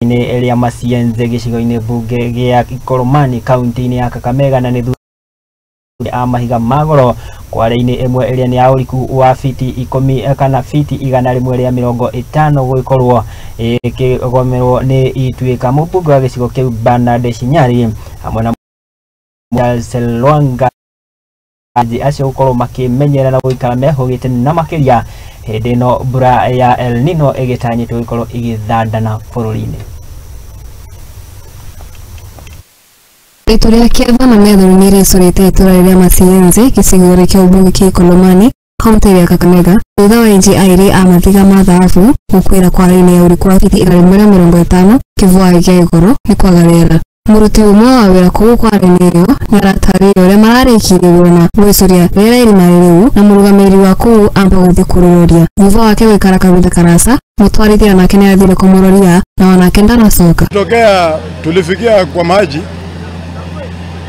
ni elia Masienze gicigo-ini bunge gia Ikolomani kaunti-ini ya Kakamega na ni amahiga magoro kware-ini imwe elia ni auriku wa fiti 10 kana fiti 150 guikorwo ikigomerwo ni ituika mubunge wa gicigo kiu Bernard Shinyari hamwe na Selwanga acio gukorwo makimenyera na guikara mehugite na makiria hindi no mbura ya El Nino igitanyitwo gukorwo igithandana bururi-ini. Ituria kiava na methori niri sorete itura ria Masienze gicigo kia ubunge kia Ikolomani kaunti ya Kakamega thutha wa inji airi a mathiga ma thahabu gukwira kwara-ini ya uriku wa fiti 150 kivua gia iguru ni kwaga riera. Muruti umwe wa wira kuu kwara-ini iyo niaratarire uria mararikirie na gwicuria riera irima riu na murugamiri wa kuu amba guthi kurururia thutha wake gwikara kavinda karasa mutwarithia nake niathire kumuroria na wanake ndanacoka. Tokea tulifikia kwa maji.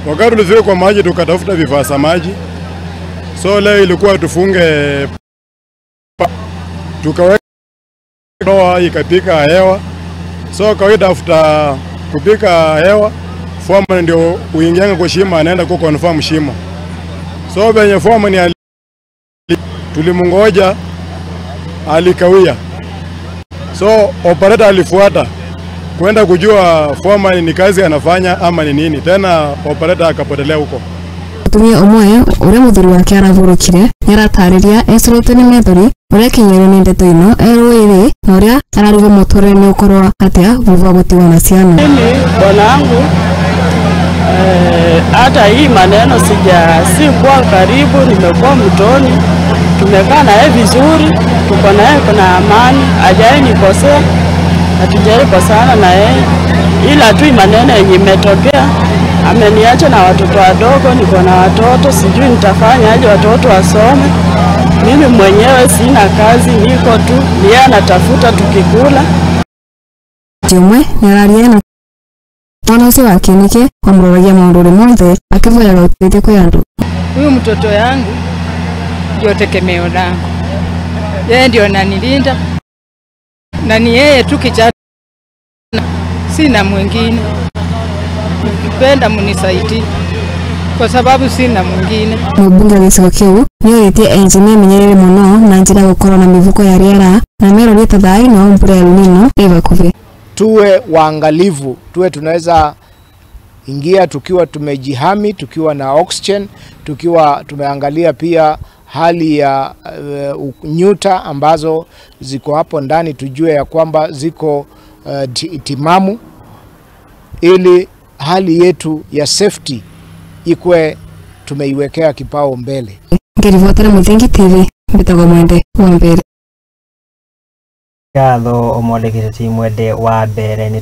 Wakati tulifika kwa maji tukatafuta vifaa maji. So leo ilikuwa tufunge tukaweka ikapika hewa. So kawaida after kupika hewa foreman ndio uingianga kwa shima anaenda ku confirm shima. So benye foreman tulimungoja alikawia. So operator alifuata kwenda kujua foreman ni kazi anafanya ama ni nini. Tena operator akapotelea huko. Tumia omwe ure muthuri wake aravurukire niaratariria esorete ni methori ure kinyere ni ndeto ino erwire na uria ararigo motore ni ukorwa atia vuva gutiwa na ciana. Mimi bwanangu hata hii maneno si kwa karibu, nimekuwa mtoni, tumekaa naye vizuri, tuko naye kuna amani, hajai nikosea, hatujai kosana na yeye, ila tu maneno yenye imetokea ameniacha na watoto wadogo, niko na watoto, sijui nitafanya aje watoto wasome. Mimi mwenyewe sina kazi, niko tu, yeye anatafuta tukikula. Jomwe nirariana mwana wa kinike amroragia maunduri monthe akivoya gautete kwa andu. Huyu mtoto yangu ndio tegemeo langu, yeye ndio ananilinda na ni yeye tu kijana, sina mwingine. Nikipenda munisaidie kwa sababu sina mwingine. Mubunge wa gicigo kiu nioritie engineer menyerere muno na njira gukorwo na mivuko ya riera na merori tathai no mbura ya El Nino ivakuve. Tuwe waangalivu, tuwe tunaweza ingia tukiwa tumejihami, tukiwa na oxygen, tukiwa tumeangalia pia hali ya nyuta ambazo ziko hapo ndani, tujue ya kwamba ziko timamu, ili hali yetu ya safety ikwe tumeiwekea kipao mbele. Ngirivotera Muthingi TV mbitagwo Mwende wa mbere. Gatho omwandikite ti Mwende wa mbere ni